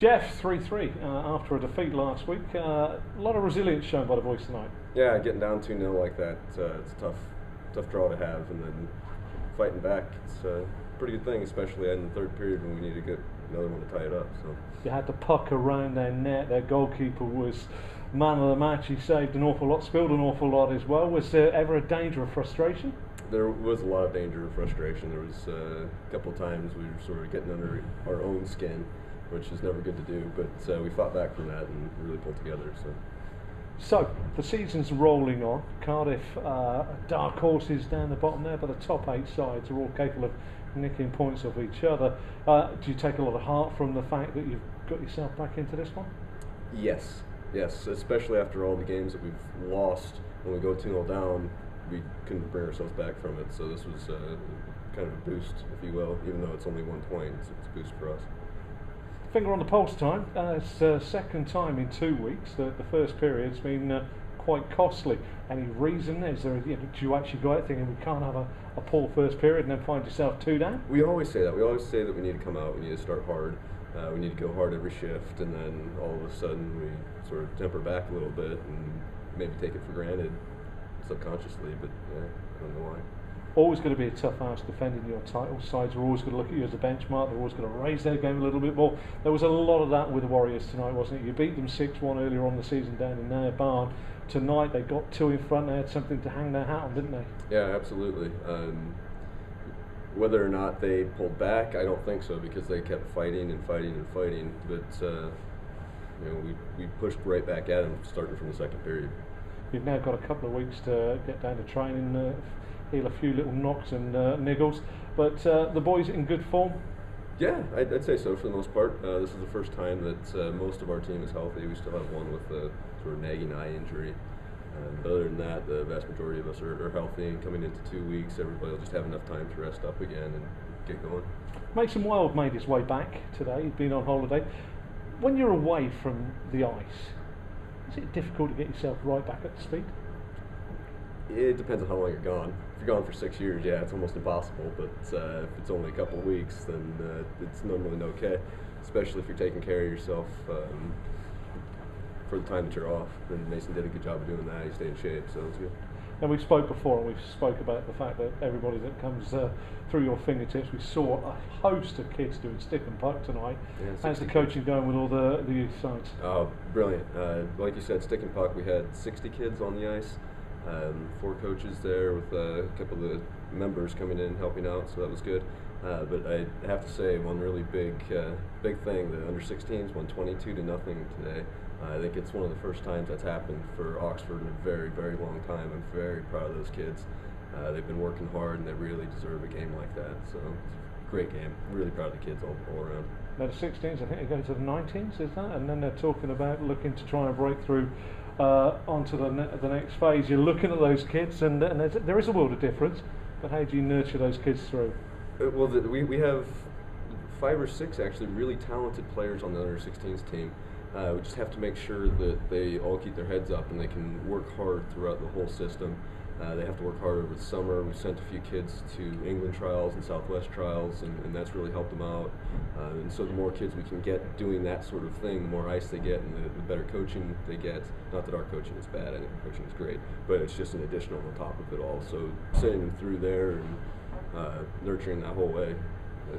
Jeff, 3-3 after a defeat last week. A lot of resilience shown by the boys tonight. Yeah, getting down 2-0 like that, it's a tough draw to have, and then fighting back, it's a pretty good thing, especially in the third period when we need to get another one to tie it up. So You had the puck around their net. Their goalkeeper was man of the match. He saved an awful lot, spilled an awful lot as well. Was there ever a danger of frustration? there was a lot of danger and frustration. There was a couple of times we were sort of getting under our own skin, which is never good to do, but we fought back from that and really pulled together. So the season's rolling on. Cardiff, dark horses down the bottom there, but the top 8 sides are all capable of nicking points off each other. Do you take a lot of heart from the fact that you've got yourself back into this one? Yes, especially after all the games that we've lost. When we go 2-0 down, we couldn't bring ourselves back from it, so this was kind of a boost, if you will. Even though it's only 1 point, it's a boost for us. Finger on the pulse time. It's second time in 2 weeks. The first period's been quite costly. Any reason? Is there? Do you actually go out thinking we can't have a poor first period and then find yourself 2 down? We always say that. We always say that we need to come out. We need to start hard. We need to go hard every shift, and then all of a sudden we sort of temper back a little bit and maybe take it for granted subconsciously. But yeah, I don't know why. Always going to be a tough house defending your title. Sides are always going to look at you as a benchmark. They're always going to raise their game a little bit more. There was a lot of that with the Warriors tonight, wasn't it? You beat them 6-1 earlier on the season down in their barn. Tonight they got 2 in front. They had something to hang their hat on, didn't they? Yeah, absolutely. Whether or not they pulled back, I don't think so, because they kept fighting and fighting and fighting. But we pushed right back at them starting from the second period. You've now got a couple of weeks to get down to training, heal a few little knocks and niggles, but the boys in good form? Yeah, I'd say so for the most part. This is the first time that most of our team is healthy. We still have one with a sort of nagging eye injury. But other than that, the vast majority of us are healthy, and coming into 2 weeks, everybody will just have enough time to rest up again and get going. Mason Wild made his way back today. He'd been on holiday. When you're away from the ice, is it difficult to get yourself right back up to speed? It depends on how long you're gone. If you're gone for 6 years, yeah, it's almost impossible. But if it's only a couple of weeks, then it's normally okay. Especially if you're taking care of yourself for the time that you're off. And Mason did a good job of doing that. He stayed in shape, so it was good. And we spoke before, and we spoke about the fact that everybody that comes through your fingertips, we saw a host of kids doing stick and puck tonight. Yeah, how's the coaching going with all the youth sides? Oh, brilliant. Like you said, stick and puck, we had 60 kids on the ice. 4 coaches there with a couple of the members coming in helping out, so that was good. But I have to say, one really big thing, the under-16s won 22-0 today. I think it's one of the first times that's happened for Oxford in a very, very long time. I'm very proud of those kids. They've been working hard, and they really deserve a game like that. So it's a great game. Really proud of the kids all around. Now the 16s, I think they go to the 19s, is that? And then they're talking about looking to try and break through onto the next phase. You're looking at those kids, and there is a world of difference. But how do you nurture those kids through? Well, we have 5 or 6 actually really talented players on the under-16s team. We just have to make sure that they all keep their heads up and they can work hard throughout the whole system. They have to work hard over the summer. We sent a few kids to England trials and Southwest trials, and that's really helped them out. And so the more kids we can get doing that sort of thing, the more ice they get and the better coaching they get. Not that our coaching is bad, I think our coaching is great, but it's just an additional on top of it all. So sending them through there and nurturing that whole way,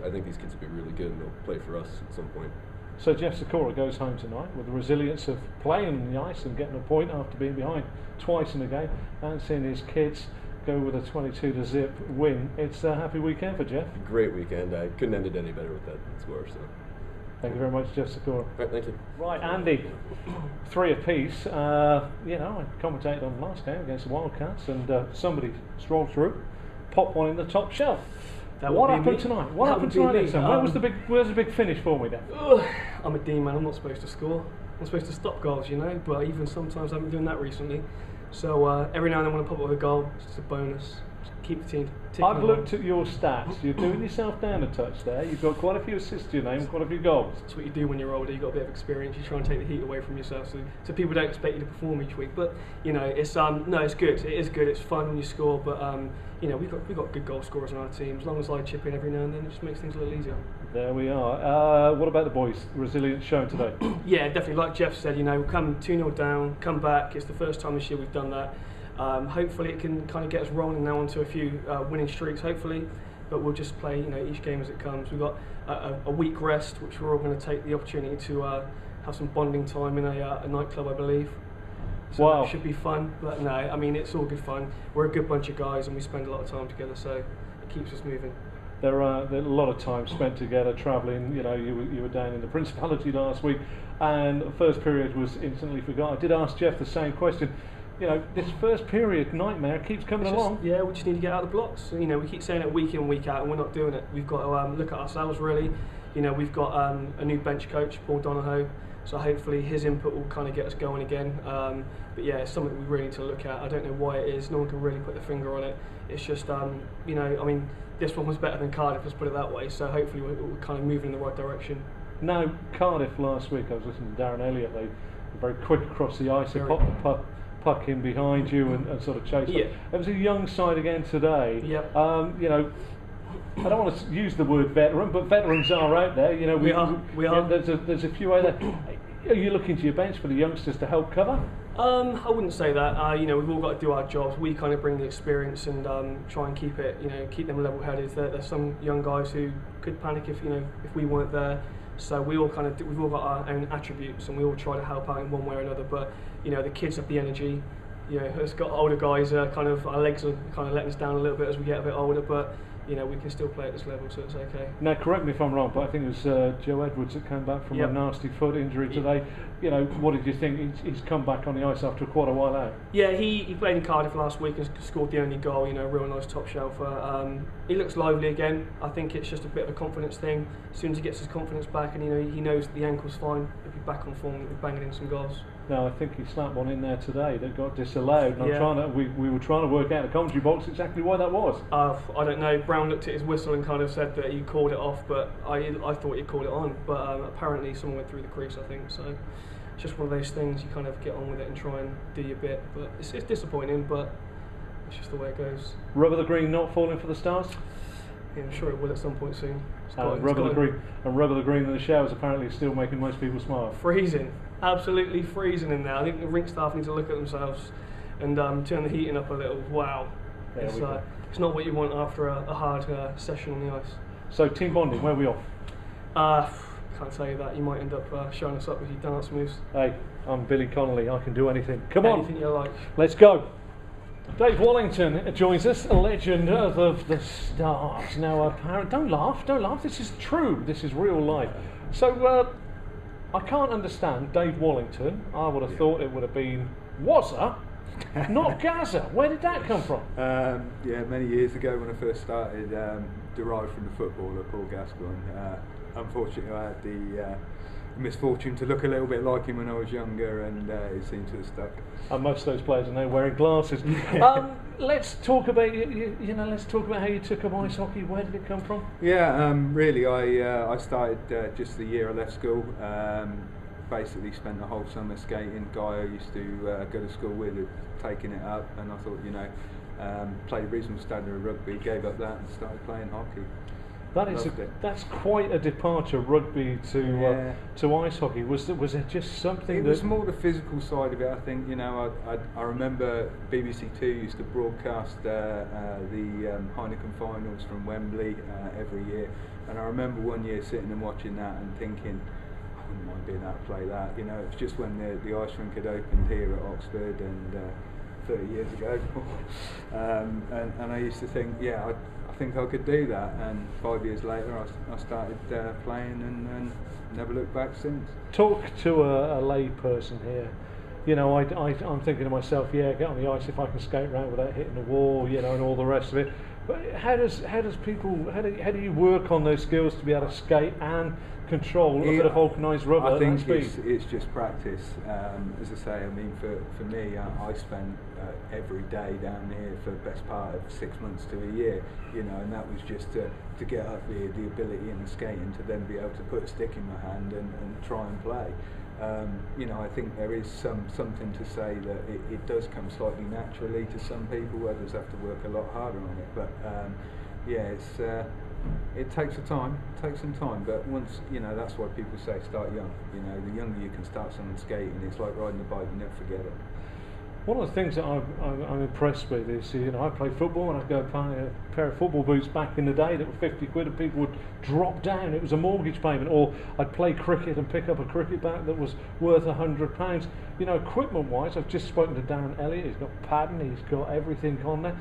I think these kids will be really good and they'll play for us at some point. So Jeff Sykora goes home tonight with the resilience of playing on the ice and getting a point after being behind twice in the game, and seeing his kids go with a 22-0 win. It's a happy weekend for Jeff. Great weekend. I couldn't end it any better with that score. So thank you very much, Jeff Sykora. Right, thank you. Right, Andy, 3 apiece. I commentated on the last game against the Wildcats, and somebody strolled through, popped one in the top shelf. What happened tonight? What happened tonight? Where's the big finish for me then? I'm a D-man, I'm not supposed to score. I'm supposed to stop goals, but even sometimes I haven't been doing that recently. So every now and then when I pop up with a goal, it's just a bonus. Just keep the team ticking I've along. looked at your stats. You're doing yourself down a touch there. You've got quite a few assists to your name, quite a few goals. That's what you do when you're older. You've got a bit of experience. You try and take the heat away from yourself, so people don't expect you to perform each week. But you know, it's no, it's good. It is good. It's fun when you score. But you know, we've got good goal scorers on our team. As long as I chip in every now and then, it just makes things a little easier. There we are. What about the boys? Resilience shown today. Yeah, definitely. Like Jeff said, you know, we'll come 2-0 down, come back. It's the first time this year we've done that. Hopefully it can kind of get us rolling now onto a few winning streaks, hopefully, but we'll just play, you know, each game as it comes. We've got a week rest, which we're all going to take the opportunity to have some bonding time in a nightclub, I believe. So Wow. that should be fun, but no, I mean, it's all good fun. We're a good bunch of guys and we spend a lot of time together, so it keeps us moving. There are a lot of time spent together travelling. You know, you were down in the Principality last week, and the first period was instantly forgotten. I did ask Jeff the same question. You know, this first period nightmare keeps coming along. Yeah, we just need to get out of the blocks. You know, we keep saying it week in, week out, and we're not doing it. We've got to look at ourselves, really. You know, we've got a new bench coach, Paul Donahoe, so hopefully his input will kind of get us going again. But yeah, it's something we really need to look at. I don't know why it is. No one can really put their finger on it. It's just, you know, I mean, this one was better than Cardiff, let's put it that way. So hopefully we're kind of moving in the right direction. Now, Cardiff last week, I was listening to Darren Elliott. They were very quick across the ice. They popped the puck in behind you and sort of chased it. It was a young side again today. Yep. You know, I don't want to use the word veteran, but veterans are out there. You know, we are. There's a few out there. Are you looking to your bench for the youngsters to help cover? I wouldn't say that. You know, we've all got to do our jobs. We kind of bring the experience and try and keep it. You know, keep them level-headed. There's some young guys who could panic if we weren't there. So we all kind of we've all got our own attributes and we all try to help out in one way or another. But you know, the kids have the energy. You know, it's got older guys. Our legs are kind of letting us down a little bit as we get a bit older. But you know, we can still play at this level, so it's okay. Now, correct me if I'm wrong, but I think it was Joe Edwards that came back from a nasty foot injury today. You know, what did you think? He's come back on the ice after quite a while out. Yeah, he played in Cardiff last week and scored the only goal. You know, real nice top shelfer. He looks lively again. I think it's just a bit of a confidence thing. As soon as he gets his confidence back, and you know, he knows that the ankle's fine, he'll be back on form. He'll be banging in some goals. Now, I think he slapped one in there today that got disallowed. And we were trying to work out in the commentary box exactly why that was. I don't know. Brown looked at his whistle and kind of said that he called it off, but I thought he called it on. But apparently someone went through the crease, I think. So it's just one of those things. You kind of get on with it and try and do your bit. But it's disappointing, but it's just the way it goes. Rubber the Green not falling for the Stars? Yeah, I'm sure it will at some point soon. Rubber the Green in the showers apparently is still making most people smile. Freezing. Absolutely freezing in there. I think the rink staff need to look at themselves and turn the heating up a little. Wow. It's not what you want after a hard session on the ice. So, team bonding, where are we off? Can't tell you that. You might end up showing us up with your dance moves. Hey, I'm Billy Connolly. I can do anything. Come on. Anything you like. Let's go. Dave Wallington joins us, a legend of the Stars. Now, don't laugh. This is true. This is real life. So, I can't understand Dave Wallington. I would have thought it would have been Wazza, not Gazza. Where did that come from? Many years ago when I first started, derived from the footballer Paul Gascoigne. Unfortunately, I had the misfortune to look a little bit like him when I was younger, and it seemed to have stuck. And most of those players are now wearing glasses. Let's talk about let's talk about how you took up ice hockey. Where did it come from? Yeah, really, I started just the year I left school. Basically, spent the whole summer skating. Guy I used to go to school with had taken it up, and I thought, played a reasonable standard of rugby. Gave up that and started playing hockey. That's quite a departure, rugby to ice hockey. Was there just something? It was more the physical side of it. I think I remember BBC Two used to broadcast the Heineken finals from Wembley every year, and I remember one year sitting and watching that and thinking, I wouldn't mind being able to play that. It was just when the ice rink had opened here at Oxford and 30 years ago, and I used to think, I think I could do that, and 5 years later I started playing and never looked back since. Talk to a lay person here. I'm thinking to myself, get on the ice if I can skate around without hitting the wall, and all the rest of it. But how do you work on those skills to be able to skate and control, a bit of vulcanised rubber. I think at that speed. it's just practice. As I say, I mean, for me, I spent every day down here for the best part of 6 months to a year, you know, and that was just to get up the ability in the skating to then be able to put a stick in my hand and try and play. You know, I think there is something to say that it does come slightly naturally to some people. Others have to work a lot harder on it. But yeah, it takes some time. But once, you know, that's why people say start young. You know, the younger you can start someone skating, it's like riding a bike. You never forget it. One of the things that I'm impressed with is, you know, I play football and I'd go buy a pair of football boots back in the day that were 50 quid and people would drop down. It was a mortgage payment. Or I'd play cricket and pick up a cricket bat that was worth £100. You know, equipment-wise, I've just spoken to Darren Elliott. He's got padding, he's got everything on there.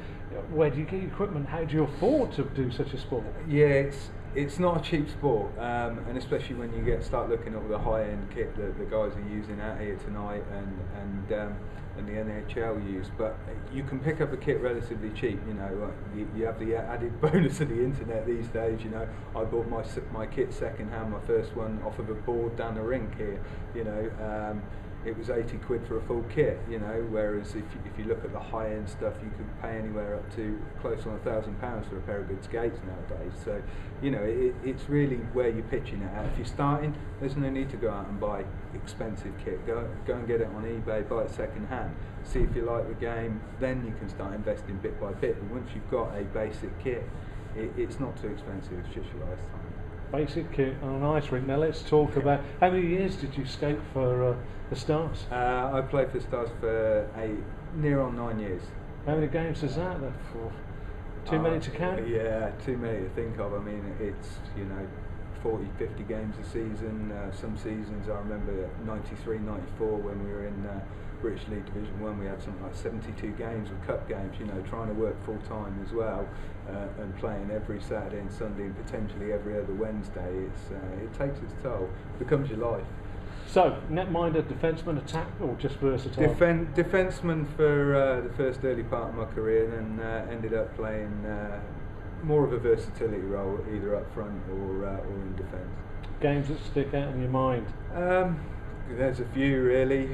Where do you get equipment? How do you afford to do such a sport? Yeah, it's not a cheap sport, and especially when you start looking at the high-end kit that the guys are using out here tonight and the NHL use. But you can pick up a kit relatively cheap. You know, you have the added bonus of the internet these days. You know, I bought my kit second-hand, my first one off of a board down the rink here. You know. It was 80 quid for a full kit, you know, whereas if you look at the high-end stuff, you could pay anywhere up to close on £1,000 for a pair of good skates nowadays. So, you know, it's really where you're pitching it at. If you're starting, there's no need to go out and buy expensive kit. Go and get it on eBay, buy it second-hand. See if you like the game, then you can start investing bit by bit. But once you've got a basic kit, it's not too expensive, it's just your lifetime. Basic kit on an ice rink. Now let's talk about, how many years did you skate for the Stars? I played for the Stars for near on 9 years. How many games is that then for? Too many to count? Yeah, too many to think of. I mean, it's, you know, 40, 50 games a season. Some seasons, I remember 93, 94 when we were in British League Division 1, we had something like 72 games with cup games, you know, trying to work full time as well, and playing every Saturday and Sunday and potentially every other Wednesday. It takes its toll. It becomes your life. So, netminder, defenceman, attack, or just versatile? Defenceman for the first early part of my career, then ended up playing more of a versatility role, either up front or in defence. Games that stick out in your mind? There's a few really.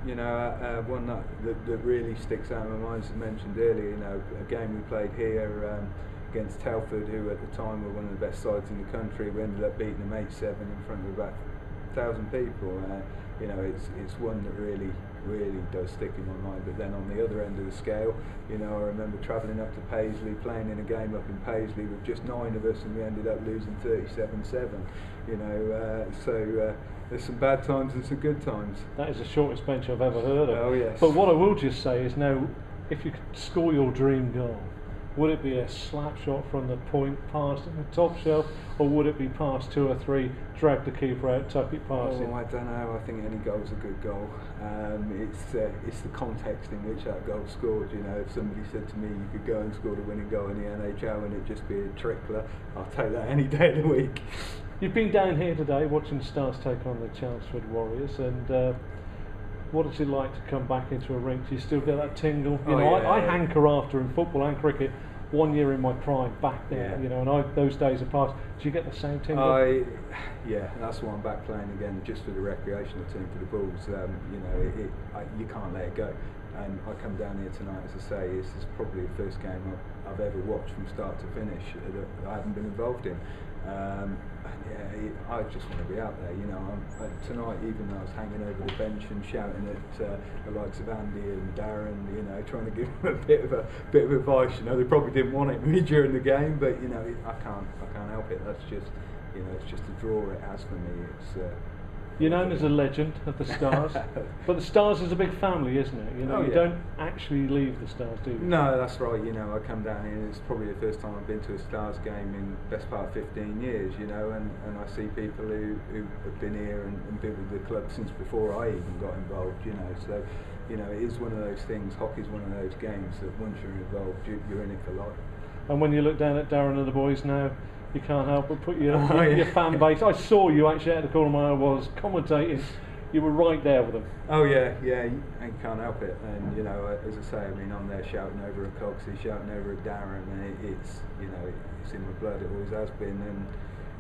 You know, one that really sticks out in my mind, as I mentioned earlier, you know, a game we played here against Telford, who at the time were one of the best sides in the country. We ended up beating them 8-7 in front of about 1,000 people. You know, it's one that really does stick in my mind. But then on the other end of the scale, you know, I remember travelling up to Paisley, playing in a game up in Paisley with just 9 of us, and we ended up losing 37-7. You know, so there's some bad times and some good times. That is the shortest bench I've ever heard of. Oh yes. But what I will just say is, now, if you could score your dream goal, would it be a slap shot from the point past the top shelf, or would it be past 2 or 3, drag the keeper out, tuck it past him? I don't know. I think any goal's a good goal. It's the context in which that goal's scored. You know, if somebody said to me you could go and score the winning goal in the NHL and it'd just be a trickler, I'll take that any day of the week. You've been down here today watching the Stars take on the Chelmsford Warriors, and what is it like to come back into a rink? Do you still get that tingle? You know, yeah, I hanker after in football and cricket. 1 year in my prime back there, yeah. You know, and those days are past. Do you get the same tingle? Yeah, that's why I'm back playing again, just for the recreational team, for the Bulls. You know, you can't let it go. And I come down here tonight, as I say, this is probably the first game I've ever watched from start to finish that I haven't been involved in. I just want to be out there, you know. Tonight, even though I was hanging over the bench and shouting at the likes of Andy and Darren, you know, trying to give them a bit of advice. You know, they probably didn't want it me during the game, but you know, I can't help it. That's just, you know, it's just a draw it has for me. You're known as a legend of the Stars, but the Stars is a big family, isn't it? You know, you don't actually leave the Stars, do you? No, that's right. You know, I come down here, and it's probably the first time I've been to a Stars game in best part of 15 years. You know, and I see people who have been here and been with the club since before I even got involved. You know, so you know, it is one of those things. Hockey's one of those games that once you're involved, you're in it for life. And when you look down at Darren and the boys now, you can't help but put your fan base. I saw you actually at the corner of my eye was commentating. You were right there with them. Oh yeah, you can't help it. And you know, as I say, I mean, I'm there shouting over at Coxey, shouting over at Darren, and it's, you know, it's in my blood. It always has been. And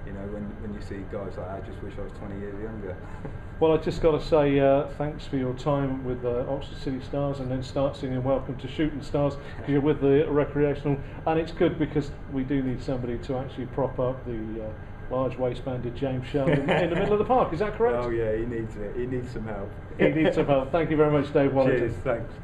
you know, when you see guys like that, I just wish I was 20 years younger. Well, I just got to say thanks for your time with Oxford City Stars, and then start singing Welcome to Shooting Stars, because you're with the recreational, and it's good because we do need somebody to actually prop up the large waistbanded James Sheldon in the middle of the park. Is that correct? Oh yeah, he needs it. He needs some help. He needs some help. Thank you very much, Dave Wallington. Cheers, thanks.